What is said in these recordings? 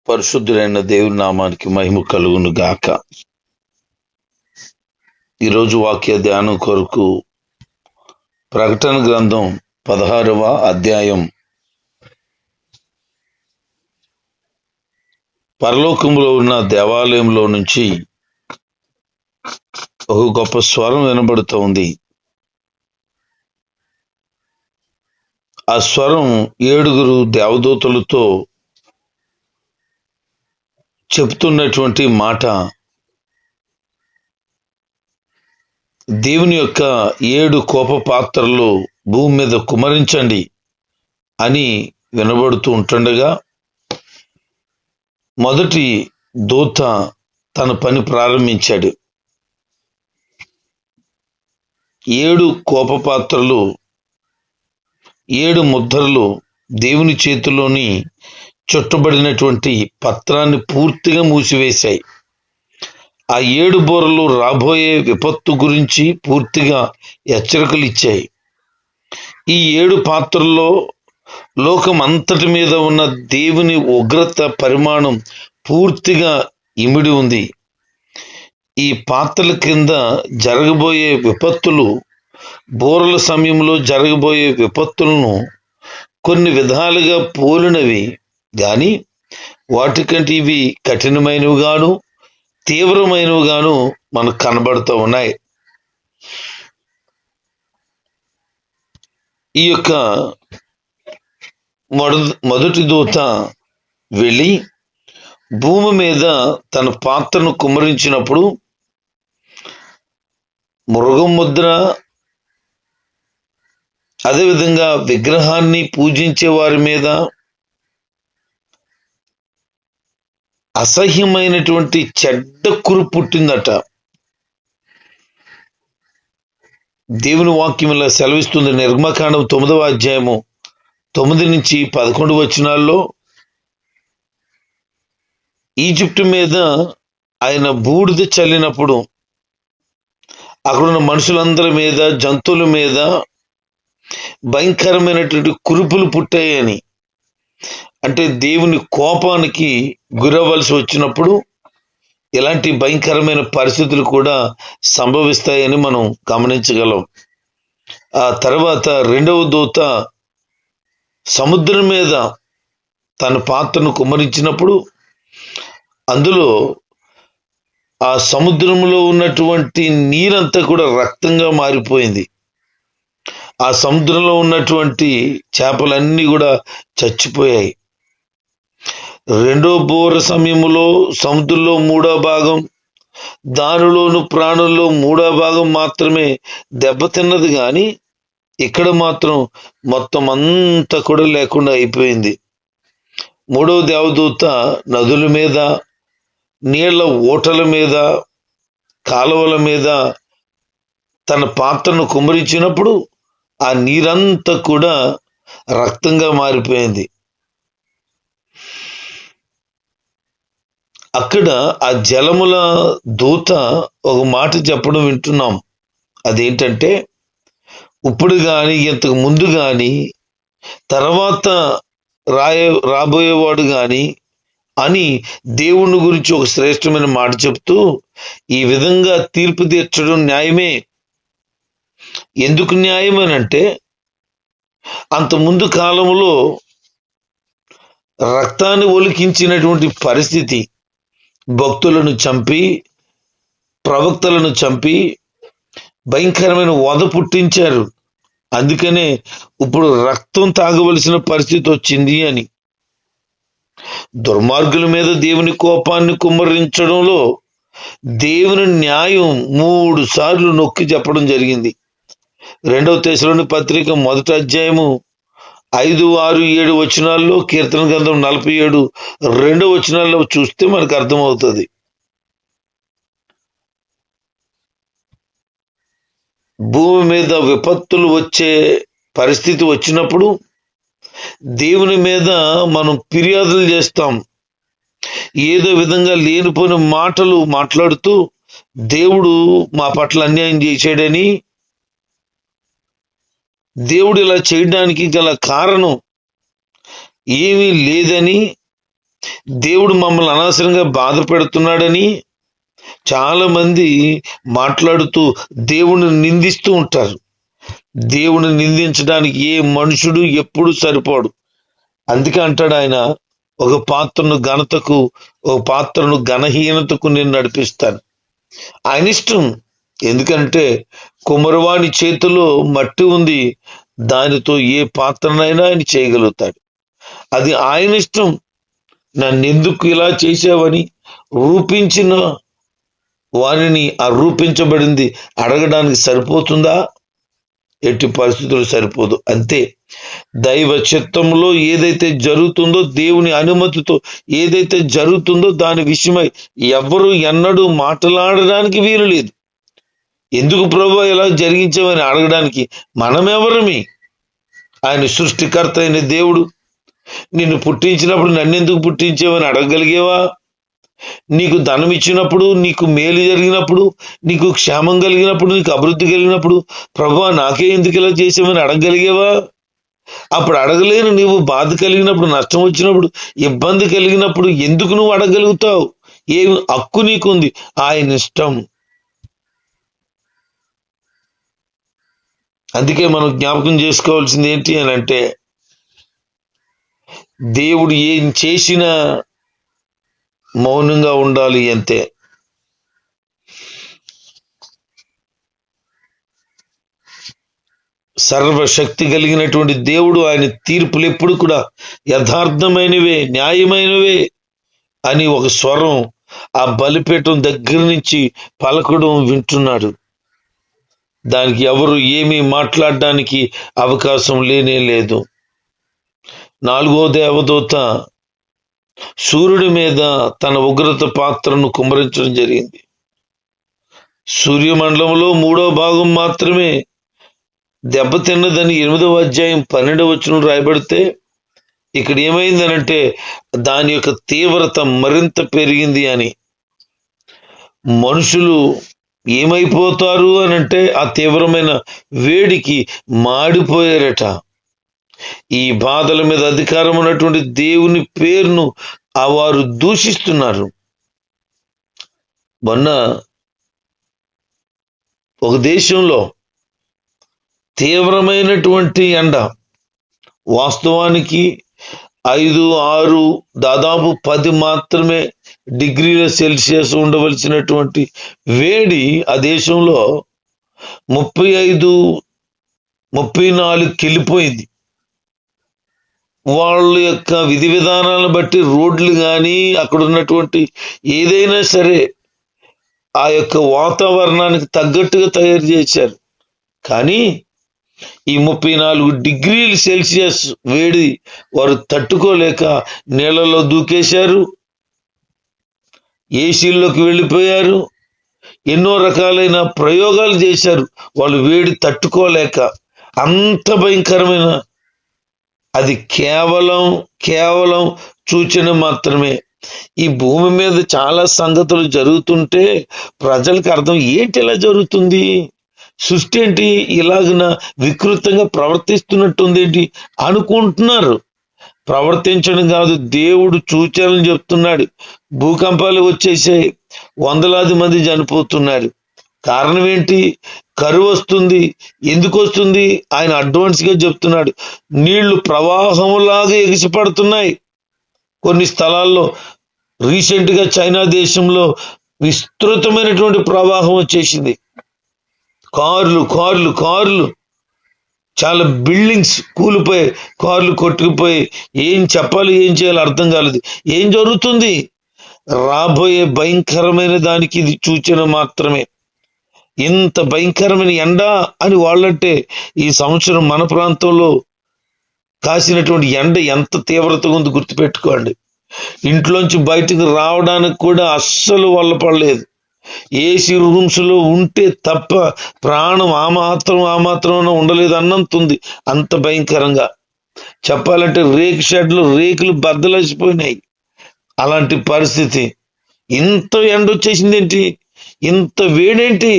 పరిశుద్ధులైన దేవుని నామానికి మహిమ కలుగును గాక. ఈరోజు వాక్య ధ్యానం కొరకు ప్రకటన గ్రంథం 16వ అధ్యాయం. పరలోకంలో ఉన్న దేవాలయంలో నుంచి ఒక గొప్ప స్వరం వినబడుతోంది. ఆ స్వరం 7 దేవదూతలతో చెప్తున్నటువంటి మాట, దేవుని యొక్క 7 కోప పాత్రలు భూమి మీద కుమరించండి అని వినబడుతూ ఉంటుండగా, మొదటి దూత తన పని ప్రారంభించాడు. 7 కోప పాత్రలు, 7 ముద్రలు దేవుని చేతిలోని చుట్టబడినటువంటి పత్రాన్ని పూర్తిగా మూసివేశాయి. ఆ 7 బూరలు రాబోయే విపత్తు గురించి పూర్తిగా హెచ్చరికలు ఇచ్చాయి. ఈ 7 పాత్రల్లో లోకం అంతటి మీద ఉన్న దేవుని ఉగ్రత పరిమాణం పూర్తిగా ఇమిడి ఉంది. ఈ పాత్రల కింద జరగబోయే విపత్తులు, బూరల సమయంలో జరగబోయే విపత్తులను కొన్ని విధాలుగా పోలినవి కానీ వాటికంటే ఇవి కఠినమైనవిగాను తీవ్రమైనవిగాను మనకు కనబడుతూ ఉన్నాయి. ఈ యొక్క మొదటి దూత వెళ్ళి భూమి మీద తన పాత్రను కుమ్మరించినప్పుడు మృగం ముద్ర, అదేవిధంగా విగ్రహాన్ని పూజించే వారి మీద అసహ్యమైనటువంటి చెడ్డ కురు పుట్టిందట. దేవుని వాక్యం ఇలా సెలవిస్తుంది. నిర్గమకాండం 9వ అధ్యాయము 9 నుంచి 11 వచనాల్లో, ఈజిప్టు మీద ఆయన బూడిద చల్లినప్పుడు అక్కడున్న మనుషులందరి మీద, జంతువుల మీద భయంకరమైనటువంటి కురుపులు పుట్టాయని, అంటే దేవుని కోపానికి గురవలసి వచ్చినప్పుడు ఇలాంటి భయంకరమైన పరిస్థితులు కూడా సంభవిస్తాయని మనం గమనించగలం. ఆ తర్వాత రెండవ దూత సముద్రం మీద తన పాత్రను కుమ్మరించినప్పుడు అందులో ఆ సముద్రంలో ఉన్నటువంటి నీరంతా కూడా రక్తంగా మారిపోయింది. ఆ సముద్రంలో ఉన్నటువంటి చేపలన్నీ కూడా చచ్చిపోయాయి. రెండో బూర సమయంలో సముద్రంలో 3వ భాగం, దానిలోను ప్రాణుల్లో 3వ భాగం మాత్రమే దెబ్బతిన్నది, కానీ ఇక్కడ మాత్రం మొత్తం అంతా కూడా లేకుండా అయిపోయింది. 3వ దేవదూత నదుల మీద, నీళ్ల ఊటల మీద, కాలువల మీద తన పాత్రను కుమ్మరించినప్పుడు ఆ నీరంతా కూడా రక్తంగా మారిపోయింది. అక్కడ ఆ జలముల దూత ఒక మాట చెప్పడం వింటున్నాం. అదేంటంటే, ఇప్పుడు కానీ, ఇంతకు ముందు కానీ, తర్వాత రాబోయేవాడు కానీ అని దేవుని గురించి ఒక శ్రేష్టమైన మాట చెప్తూ, ఈ విధంగా తీర్పు తీర్చడం న్యాయమే. ఎందుకు న్యాయమేనంటే, అంత ముందు కాలంలో రక్తాన్ని ఒలికించినటువంటి పరిస్థితి, భక్తులను చంపి, ప్రవక్తలను చంపి భయంకరమైన వధ పుట్టించారు. అందుకనే ఇప్పుడు రక్తం తాగవలసిన పరిస్థితి వచ్చింది అని. దుర్మార్గుల మీద దేవుని కోపాన్ని కుమ్మరించడంలో దేవుని న్యాయం 3 సార్లు నొక్కి చెప్పడం జరిగింది. 2వ తెస్సలోని పత్రిక 1వ అధ్యాయము 5, 6, 7 వచనాల్లో, కీర్తన గ్రంథం 47 2వ వచనాల్లో చూస్తే మనకు అర్థమవుతుంది. భూమి మీద విపత్తులు వచ్చే పరిస్థితి వచ్చినప్పుడు దేవుని మీద మనం ఫిర్యాదులు చేస్తాం. ఏదో విధంగా లేనిపోయిన మాటలు మాట్లాడుతూ దేవుడు మా పట్ల అన్యాయం చేశాడని, దేవుడు ఇలా చేయడానికి గల కారణం ఏమీ లేదని దేవుడు మమ్మల్ని అనవసరంగా బాధ పెడుతున్నాడని చాలా మంది మాట్లాడుతూ దేవుని నిందిస్తూ ఉంటారు. దేవుని నిందించడానికి ఏ మనుషుడు ఎప్పుడు సరిపోడు. అందుకే అంటాడు ఆయన, ఒక పాత్రను ఘనతకు, ఒక పాత్రను ఘనహీనతకు నేను నడిపిస్తాను. ఆయన ఇష్టం. ఎందుకంటే కుమ్మరివాని చేతిలో మట్టి ఉంది, దానితో ఏ పాత్రనైనా ఆయన చేయగలుగుతాడు. అది ఆయన ఇష్టం. నన్నెందుకు ఇలా చేశావని రూపించిన వారిని ఆ రూపించబడింది అడగడానికి సరిపోతుందా? ఎట్టి పరిస్థితులు సరిపోదు. అంతే, దైవ చిత్తంలో ఏదైతే జరుగుతుందో, దేవుని అనుమతితో ఏదైతే జరుగుతుందో దాని విషయమై ఎవరు ఎన్నడూ మాట్లాడడానికి వీలు లేదు. ఎందుకు ప్రభువా ఎలా జరిగించామని అడగడానికి మనమెవరమి? ఆయన సృష్టికర్త అయిన దేవుడు. నిన్ను పుట్టించినప్పుడు నన్నెందుకు పుట్టించావని అడగగలిగేవా? నీకు ధనం ఇచ్చినప్పుడు, నీకు మేలు జరిగినప్పుడు, నీకు క్షేమం కలిగినప్పుడు, నీకు అభివృద్ధి కలిగినప్పుడు ప్రభువా నాకే ఎందుకు ఇలా చేసామని అడగగలిగేవా? అప్పుడు అడగలేని నీవు బాధ కలిగినప్పుడు, నష్టం వచ్చినప్పుడు, ఇబ్బంది కలిగినప్పుడు ఎందుకు నువ్వు అడగలుగుతావు? ఏం హక్కు నీకుంది? ఆయన ఇష్టం. అందుకే మనం జ్ఞాపకం చేసుకోవాల్సింది ఏంటి అని అంటే, దేవుడు ఏం చేసినా మౌనంగా ఉండాలి అంతే. సర్వశక్తి కలిగినటువంటి దేవుడు, ఆయన తీర్పులు ఎప్పుడు కూడా యథార్థమైనవే, న్యాయమైనవే అని ఒక స్వరం ఆ బలిపీఠం దగ్గర నుంచి పలకడం వింటున్నాడు. దానికి ఎవరు ఏమీ మాట్లాడడానికి అవకాశం లేనే లేదు. 4వ దేవదూత సూర్యుడి మీద తన ఉగ్రత పాత్రను కుమ్మరించడం జరిగింది. సూర్యమండలంలో 3వ భాగం మాత్రమే దెబ్బతిన్నదని 8వ అధ్యాయం 12వ వచనం రాయబడితే, ఇక్కడ ఏమైందనంటే దాని యొక్క తీవ్రత మరింత పెరిగింది అని. మనుషులు ఏమైపోతారు అనంటే ఆ తీవ్రమైన వేడికి మాడిపోయారట. ఈ బాధల మీద అధికారం ఉన్నటువంటి దేవుని పేరును వారు దూషిస్తున్నారు. మొన్న ఒక దేశంలో తీవ్రమైనటువంటి ఎండ, వాస్తవానికి 5, 6 దాదాపు 10 మాత్రమే డిగ్రీల సెల్సియస్ ఉండవలసినటువంటి వేడి ఆ దేశంలో 35, 34 వెళ్ళిపోయింది. వాళ్ళ యొక్క విధి విధానాలను బట్టి రోడ్లు కానీ అక్కడ ఉన్నటువంటి ఏదైనా సరే ఆ యొక్క వాతావరణానికి తగ్గట్టుగా తయారు చేశారు. కానీ ఈ 34 డిగ్రీల సెల్సియస్ వేడి వారు తట్టుకోలేక నీళ్ళలో దూకేశారు, ఏసీల్లోకి వెళ్ళిపోయారు, ఎన్నో రకాలైన ప్రయోగాలు చేశారు వాళ్ళు వేడి తట్టుకోలేక. అంత భయంకరమైన, అది కేవలం సూచన మాత్రమే. ఈ భూమి మీద చాలా సంగతులు జరుగుతుంటే ప్రజలకు అర్థం ఏంటి ఇలా జరుగుతుంది, సృష్టి ఏంటి ఇలాగన వికృతంగా ప్రవర్తిస్తున్నట్టుంది ఏంటి అనుకుంటున్నారు. ప్రవర్తించడం కాదు, దేవుడు సూచనలు చెప్తున్నాడు. భూకంపాలు వచ్చేసాయి, వందలాది మంది చనిపోతున్నారు. కారణం ఏంటి? కరువు వస్తుంది. ఎందుకు వస్తుంది? ఆయన అడ్వాన్స్ గా చెప్తున్నాడు. నీళ్లు ప్రవాహంలాగా ఎగిసిపడుతున్నాయి. కొన్ని స్థలాల్లో రీసెంట్ గా చైనా దేశంలో విస్తృతమైనటువంటి ప్రవాహం వచ్చేసింది. కార్లు చాలా బిల్డింగ్స్ కూలిపోయి, కార్లు కొట్టుకుపోయి, ఏం చెప్పాలి ఏం చేయాలి అర్థం కాలేదు. ఏం జరుగుతుంది? రాబోయే భయంకరమైన దానికి ఇది సూచన మాత్రమే. ఇంత భయంకరమైన ఎండ అని వాళ్ళంటే, ఈ సంవత్సరం మన ప్రాంతంలో కాసినటువంటి ఎండ ఎంత తీవ్రతగా ఉంది గుర్తుపెట్టుకోండి. ఇంట్లోంచి బయటకు రావడానికి కూడా అస్సలు వల్ల పడలేదు. ఏసీ రూమ్స్ లో ఉంటే తప్ప ప్రాణం ఆ మాత్రం ఉండలేదు అన్నంతుంది. అంత భయంకరంగా చెప్పాలంటే రేకు షెడ్లు రేకులు బద్దలైసిపోయినాయి. అలాంటి పరిస్థితి. ఇంత ఎండ వచ్చేసింది ఏంటి, ఇంత వేడేంటి?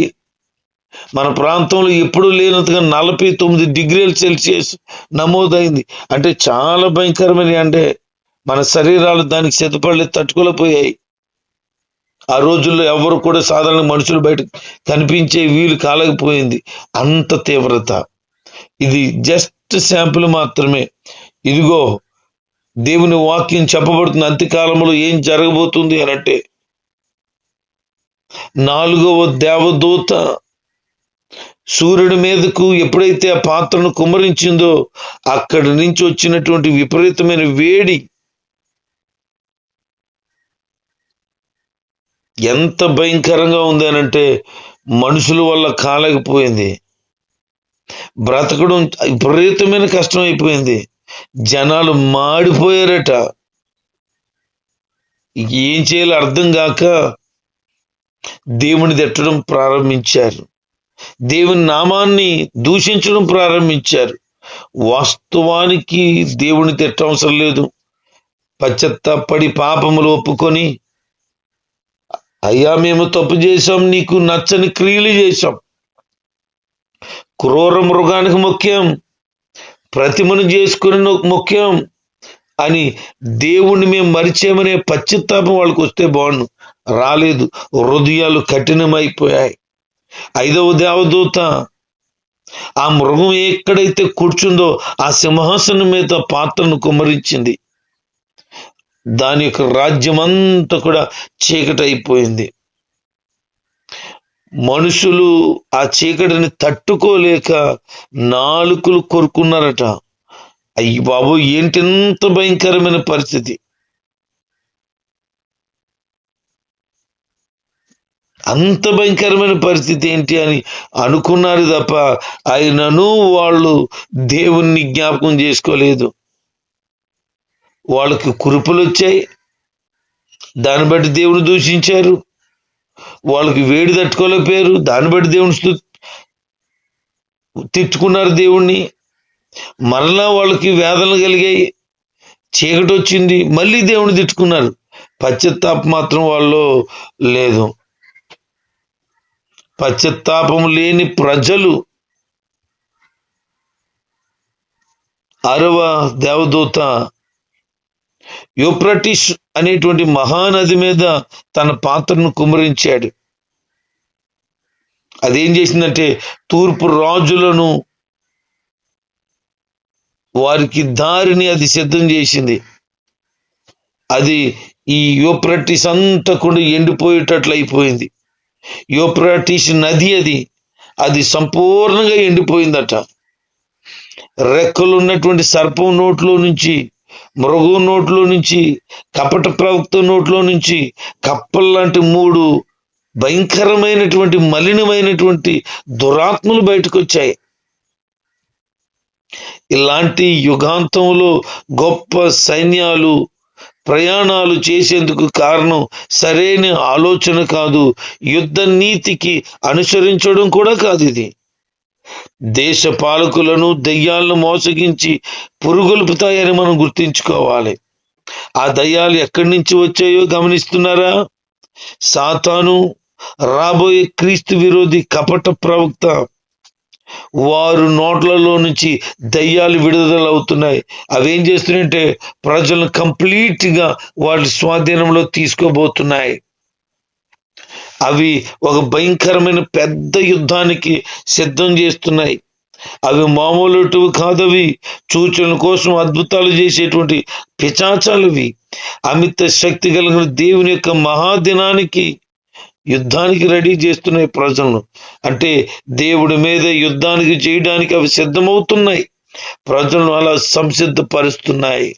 మన ప్రాంతంలో ఎప్పుడూ లేనంతగా 49 డిగ్రీల సెల్సియస్ నమోదైంది. అంటే చాలా భయంకరమైన ఎండే. మన శరీరాలు దానికి సిద్ధపడలేదు, తట్టుకోలేకపోయాయి. ఆ రోజుల్లో ఎవరు కూడా సాధారణ మనుషులు బయట కనిపించే వీలు కాలేకపోయింది, అంత తీవ్రత. ఇది జస్ట్ శాంపుల్ మాత్రమే. ఇదిగో దేవుని వాక్యం చెప్పబడుతుంది. అంత్యకాలంలో ఏం జరగబోతుంది అనంటే, 4వ దేవదూత సూర్యుడి మీదకు ఎప్పుడైతే ఆ పాత్రను కుమ్మరించిందో అక్కడి నుంచి వచ్చినటువంటి విపరీతమైన వేడి ఎంత భయంకరంగా ఉంది అనంటే మనుషుల వల్ల కాలేకపోయింది. బ్రతకడం విపరీతమైన కష్టం అయిపోయింది. జనాలు మాడిపోయారట. ఏం చేయాలో అర్థం కాక దేవుని తిట్టడం ప్రారంభించారు, దేవుని నామాన్ని దూషించడం ప్రారంభించారు. వాస్తవానికి దేవుని తిట్టవసరం లేదు. పశ్చాత్తాపడి పాపములు ఒప్పుకొని, అయ్యా మేము తప్పు చేశాం, నీకు నచ్చని క్రియలు చేశాం, క్రూర మృగానికి ముఖ్యం, ప్రతిమను చేసుకుని ముఖ్యం అని దేవుణ్ణి మేము మరిచామనే పశ్చాత్తాపం వాళ్ళకి వస్తే బాగుండు. రాలేదు, హృదయాలు కఠినమైపోయాయి. 5వ దేవదూత ఆ మృగం ఎక్కడైతే కూర్చుందో ఆ సింహాసనం మీద పాత్రను కుమ్మరించింది. దాని యొక్క రాజ్యం అంతా కూడా చీకటైపోయింది. మనుషులు ఆ చీకటిని తట్టుకోలేక నాలుకలు కొరుకున్నారట. అయ్యి బాబు, ఏంటింత భయంకరమైన పరిస్థితి! అంత భయంకరమైన పరిస్థితి ఏంటి అని అనుకున్నారు తప్ప అయినను వాళ్ళు దేవుణ్ణి జ్ఞాపకం చేసుకోలేదు. వాళ్ళకి కురుపులు వచ్చాయి, దాన్ని బట్టి దేవుని దూషించారు. వాళ్ళకి వేడి తట్టుకోలేకపోయారు, దాన్ని బట్టి దేవుని తిట్టుకున్నారు దేవుణ్ణి. మరలా వాళ్ళకి వేదనలు కలిగాయి, చీకటి వచ్చింది, మళ్ళీ దేవుని తిట్టుకున్నారు. పశ్చాత్తాపం మాత్రం వాళ్ళు లేదు. పశ్చాత్తాపం లేని ప్రజలు 6వ దేవదూత యూఫ్రటీస్ అనేటువంటి మహానది మీద తన పాత్రను కుమ్మరించాడు. అదేం చేసిందంటే తూర్పు రాజులను, వారికి దారిని అది సిద్ధం చేసింది. అది ఈ యూఫ్రటీస్ అంతా కూడా ఎండిపోయేటట్లు అయిపోయింది. యూఫ్రటీస్ నది అది సంపూర్ణంగా ఎండిపోయిందట. రెక్కలు ఉన్నటువంటి సర్పం నోట్లో నుంచి, మృగం నోట్లో నుంచి, కపట ప్రవక్త నోట్లో నుంచి కప్పల్లాంటి 3 భయంకరమైనటువంటి మలినమైనటువంటి దురాత్మలు బయటకు వచ్చాయి. ఇలాంటి యుగాంతంలో గొప్ప సైన్యాలు ప్రయాణాలు చేసేందుకు కారణం సరైన ఆలోచన కాదు, యుద్ధ నీతికి అనుసరించడం కూడా కాదు. ఇది దేశ పాలకులను, దయ్యాలను మోసగించి పురుగొల్పుతాయని మనం గుర్తించుకోవాలి. ఆ దయ్యాలు ఎక్కడి నుంచి వచ్చాయో గమనిస్తున్నారా? సాతాను, రాబోయే క్రీస్తు విరోధి కపట ప్రవక్త, వారు నోట్లలో నుంచి దయ్యాలు విడుదలవుతున్నాయి. అవేం చేస్తున్నాయంటే ప్రజలను కంప్లీట్గా వాటి స్వాధీనంలో తీసుకోబోతున్నాయి. అవి ఒక భయంకరమైన పెద్ద యుద్ధానికి సిద్ధం చేస్తున్నాయి. అవి మామూలు కాదవి, సూచనల కోసం అద్భుతాలు చేసేటువంటి పిశాచాలవి. అమిత శక్తి కలిగిన దేవుని యొక్క మహాదినానికి, యుద్ధానికి రెడీ చేస్తున్నాయి ప్రజలను. అంటే దేవుడి మీద యుద్ధానికి చేయడానికి అవి సిద్ధమవుతున్నాయి, ప్రజలను అలా సంసిద్ధపరుస్తున్నాయి.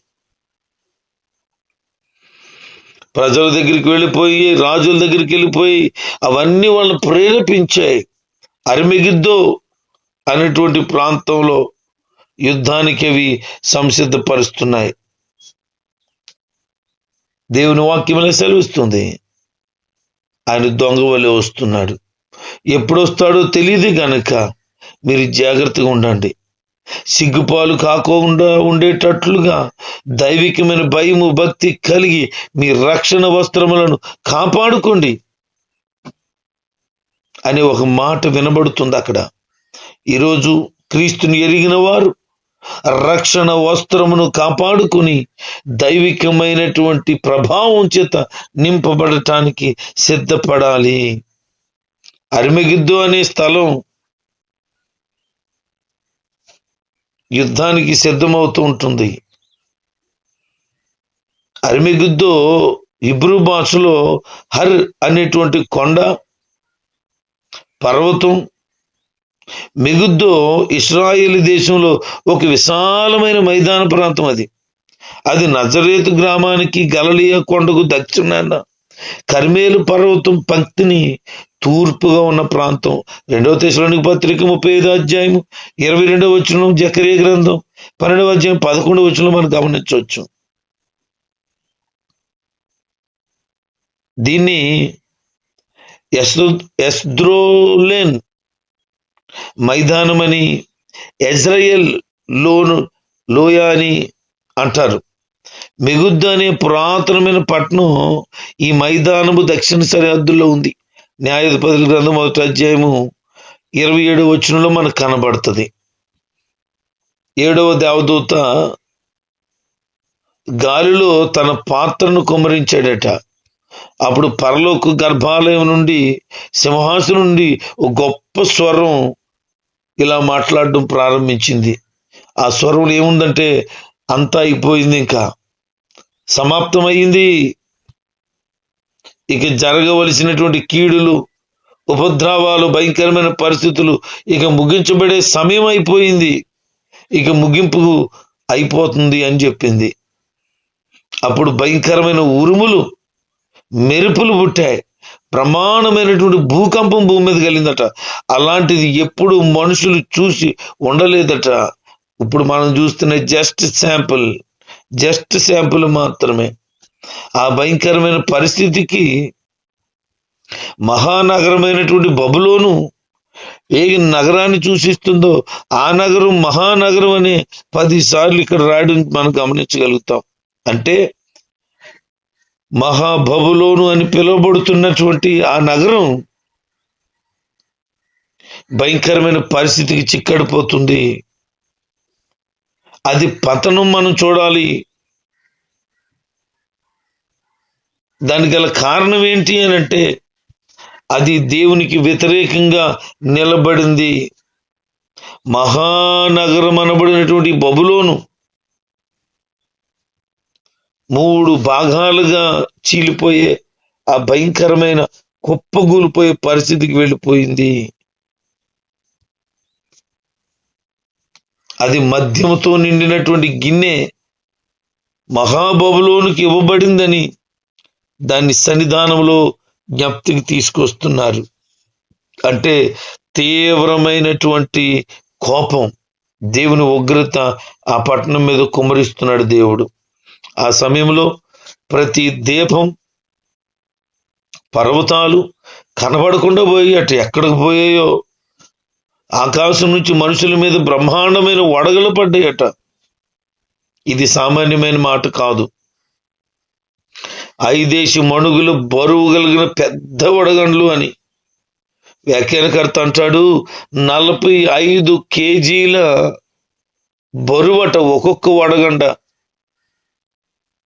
ప్రజల దగ్గరికి వెళ్ళిపోయి, రాజుల దగ్గరికి వెళ్ళిపోయి అవన్నీ వాళ్ళని ప్రేరేపించాయి. అర్మెగిద్దో అనేటువంటి ప్రాంతంలో యుద్ధానికి అవి సంసిద్ధపరుస్తున్నాయి. దేవుని వాక్యమే సెలవిస్తుంది, ఆయన దొంగ వలె వస్తున్నాడు. ఎప్పుడు వస్తాడో తెలియదు గనక మీరు జాగ్రత్తగా ఉండండి. సిగ్గుపాలు కాకుండా ఉండేటట్లుగా దైవికమైన భయము, భక్తి కలిగి మీ రక్షణ వస్త్రములను కాపాడుకోండి అనే ఒక మాట వినబడుతుంది అక్కడ. ఈరోజు క్రీస్తుని ఎరిగిన వారు, రక్షణ వస్త్రమును కాపాడుకుని దైవికమైనటువంటి ప్రభావం చేత నింపబడటానికి సిద్ధపడాలి. అర్మగిద్దు అనే స్థలం యుద్ధానికి సిద్ధమవుతూ ఉంటుంది. అర్మగిద్దు ఇబ్రూ భాషలో హర్ అనేటువంటి కొండ, పర్వతం. మెగిద్దో ఇశ్రాయేలు దేశంలో ఒక విశాలమైన మైదాన ప్రాంతం. అది నజరేతు గ్రామానికి గలిలయ కొండకు దక్షిణాన కర్మేలు పర్వతం పంక్తిని తూర్పుగా ఉన్న ప్రాంతం. 2వ తెస్సలోనికీ పత్రిక 35వ అధ్యాయము 22వ వచనం, జకరియా గ్రంథం 12వ అధ్యాయం 11వ వచనం మనం గమనించవచ్చు. దీన్ని ఎస్ద్రోలెన్ మైదానమని, ఇజ్రాయేల్ లోయ అని అంటారు. మెగిద్దో అనే పురాతనమైన పట్టణం ఈ మైదానము దక్షిణ సరిహద్దుల్లో ఉంది. న్యాయాధిపతుల గ్రంథం 1వ అధ్యాయము 27వ వచనంలో మనకు కనబడుతుంది. 7వ దేవదూత గాలిలో తన పాత్రను కుమ్మరించాడట. అప్పుడు పరలోక గర్భాలయం నుండి, సింహాసనం నుండి ఒక గొప్ప స్వరం ఇలా మాట్లాడడం ప్రారంభించింది. ఆ స్వరం ఏముందంటే, అంతా అయిపోయింది, ఇంకా సమాప్తమైంది, ఇక జరగవలసినటువంటి కీడులు, ఉపద్రవాలు, భయంకరమైన పరిస్థితులు ఇక ముగించబడే సమయం అయిపోయింది, ఇక ముగింపు అయిపోతుంది అని చెప్పింది. అప్పుడు భయంకరమైన ఉరుములు, మెరుపులు పుట్టాయి. ప్రమాణమైనటువంటి భూకంపం భూమి మీద కలిగిందట. అలాంటిది ఎప్పుడు మనుషులు చూసి ఉండలేదట. ఇప్పుడు మనం చూస్తున్న జస్ట్ శాంపుల్ మాత్రమే. ఆ భయంకరమైన పరిస్థితికి మహానగరమైనటువంటి బబులోను ఏ నగరాన్ని సూచిస్తుందో ఆ నగరం మహానగరం అనే 10 సార్లు ఇక్కడ రాయడం మనం గమనించగలుగుతాం. అంటే మహాబబులోను అని పిలువబడుతున్నటువంటి ఆ నగరం భయంకరమైన పరిస్థితికి చిక్కడిపోతుంది. అది పతనం మనం చూడాలి. దానికి గల కారణం ఏంటి అని అంటే, అది దేవునికి వ్యతిరేకంగా నిలబడింది. మహానగరం అనబడినటువంటి బబులోను 3 భాగాలుగా చీలిపోయే, ఆ భయంకరమైన కుప్పగూలిపోయే పరిస్థితికి వెళ్ళిపోయింది. అది మద్యముతో నిండినటువంటి గిన్నె మహాబబులోనికి ఇవ్వబడిందని దాన్ని సన్నిధానంలో జ్ఞప్తికి తీసుకొస్తున్నారు. అంటే తీవ్రమైనటువంటి కోపం, దేవుని ఉగ్రత ఆ పట్టణం మీద కుమ్మరిస్తున్నాడు దేవుడు. ఆ సమయంలో ప్రతి దీపం, పర్వతాలు కనబడకుండా పోయి అటు ఎక్కడికి పోయాయో, ఆకాశం నుంచి మనుషుల మీద బ్రహ్మాండమైన వడగలు పడ్డాయట. ఇది సామాన్యమైన మాట కాదు. 5 మణుగుల బరువు కలిగిన పెద్ద వడగండ్లు అని వ్యాఖ్యానకర్త అంటాడు. 45 కేజీల బరువట ఒక్కొక్క వడగండ.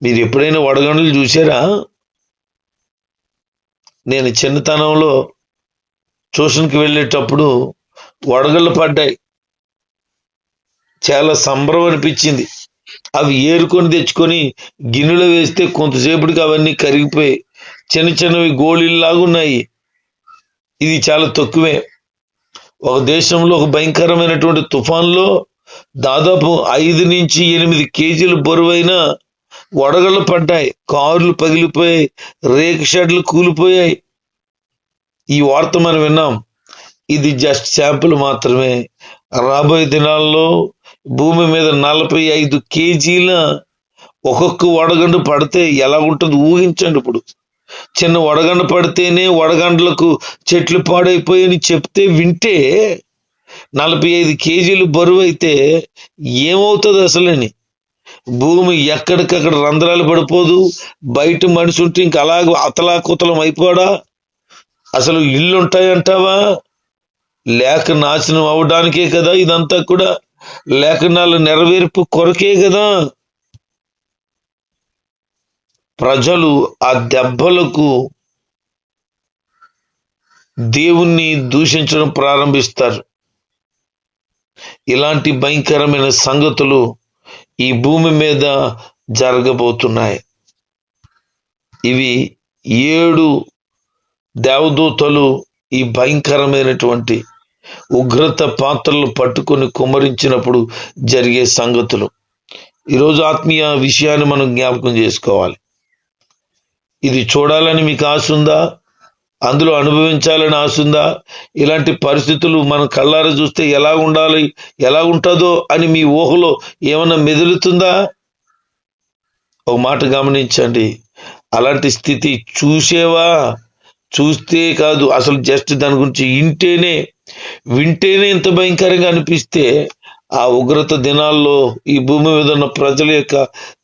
మీరు ఎప్పుడైనా వడగండ్లు చూసారా? నేను చిన్నతనంలో ట్యూషన్కి వెళ్ళేటప్పుడు వడగళ్ళు పడ్డాయి. చాలా సంబరం అనిపించింది. అవి ఏరుకొని తెచ్చుకొని గిన్నెలో వేస్తే కొంతసేపటికి అవన్నీ కరిగిపోయి చిన్న చిన్నవి గోళీల్లాగా ఉన్నాయి. ఇది చాలా తక్కువే. ఒక దేశంలో ఒక భయంకరమైనటువంటి తుఫాన్లో దాదాపు 5 నుంచి 8 కేజీల బరువైన వడగళ్ళు పడ్డాయి. కార్లు పగిలిపోయాయి, రేకు షెడ్లు కూలిపోయాయి. ఈ వార్త మనం విన్నాం. ఇది జస్ట్ శాంపుల్ మాత్రమే. రాబోయే దినాల్లో భూమి మీద 45 కేజీల ఒక్కొక్క వడగండు పడితే ఎలా ఉంటుంది ఊహించండి. ఇప్పుడు చిన్న వడగండు పడితేనే వడగండ్లకు చెట్లు పాడైపోయని చెప్తే వింటే 45 కేజీలు బరువు అయితే ఏమవుతుంది అసలని? భూమి ఎక్కడికక్కడ రంధ్రాలు పడిపోదు. బయట మనిషి ఉంటే ఇంక అలాగ అతలాకుతలం అయిపోడా? అసలు ఇల్లు ఉంటాయంటావా? లేక నాశనం అవడానికే కదా ఇదంతా కూడా లేఖనాల నెరవేర్పు కొరకే కదా. ప్రజలు ఆ దెబ్బలకు దేవుణ్ణి దూషించడం ప్రారంభిస్తారు. ఇలాంటి భయంకరమైన సంగతులు ఈ భూమి మీద జరగబోతున్నాయి. ఇవి 7 దేవదూతలు ఈ భయంకరమైనటువంటి ఉగ్రత పాత్రలు పట్టుకొని కుమ్మరించినప్పుడు జరిగే సంగతులు. ఈరోజు ఆత్మీయ విషయాన్ని మనం జ్ఞాపకం చేసుకోవాలి. ఇది చూడాలని మీకు ఆశ ఉందా? అందులో అనుభవించాలని ఆశ ఉందా? ఇలాంటి పరిస్థితులు మనం కళ్ళారా చూస్తే ఎలా ఉండాలి, ఎలా ఉంటుందో అని మీ ఊహలో ఏమన్నా మెదులుతుందా? ఒక మాట గమనించండి, అలాంటి స్థితి చూసేవా? చూస్తే కాదు, అసలు జస్ట్ దాని గురించి వింటేనే ఇంత భయంకరంగా అనిపిస్తే ఆ ఉగ్రత దినాల్లో ఈ భూమి మీద ఉన్న ప్రజల యొక్క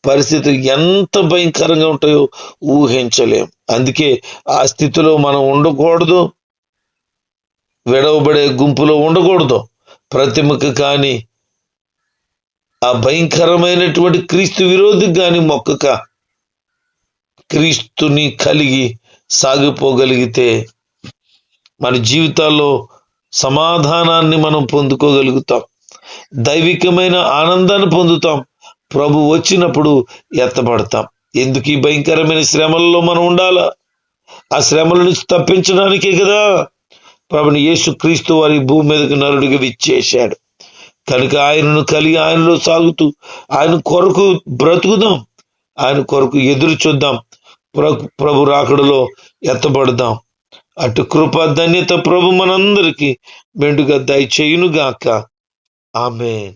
పరిస్థితి ఎంత భయంకరంగా ఉంటాయో ఊహించలేం. అందుకే ఆ స్థితిలో మనం ఉండకూడదు, విడవబడే గుంపులో ఉండకూడదు. ప్రతిమకు కానీ ఆ భయంకరమైనటువంటి క్రీస్తు విరోధికి కానీ మొక్కక క్రీస్తుని కలిగి సాగిపోగలిగితే మన జీవితాల్లో సమాధానాన్ని మనం పొందుకోగలుగుతాం, దైవికమైన ఆనందాన్ని పొందుతాం. ప్రభు వచ్చినప్పుడు ఎత్తబడతాం. ఎందుకు ఈ భయంకరమైన శ్రమలలో మనం ఉండాలా? ఆ శ్రమల నుంచి తప్పించడానికే కదా ప్రభుని యేసు క్రీస్తు వారి భూమి మీదకి నరుడిగా విచ్చేశాడు. కనుక ఆయనను కలిగి ఆయనలో సాగుతూ ఆయన కొరకు బ్రతుకుదాం, ఆయన కొరకు ఎదురు చూద్దాం, ప్రభు రాకడలో ఎత్తబడదాం. అటు కృప ధన్యత ప్రభు మనందరికీ మెండుగా దయచేయునుగాక. ఆమేన్.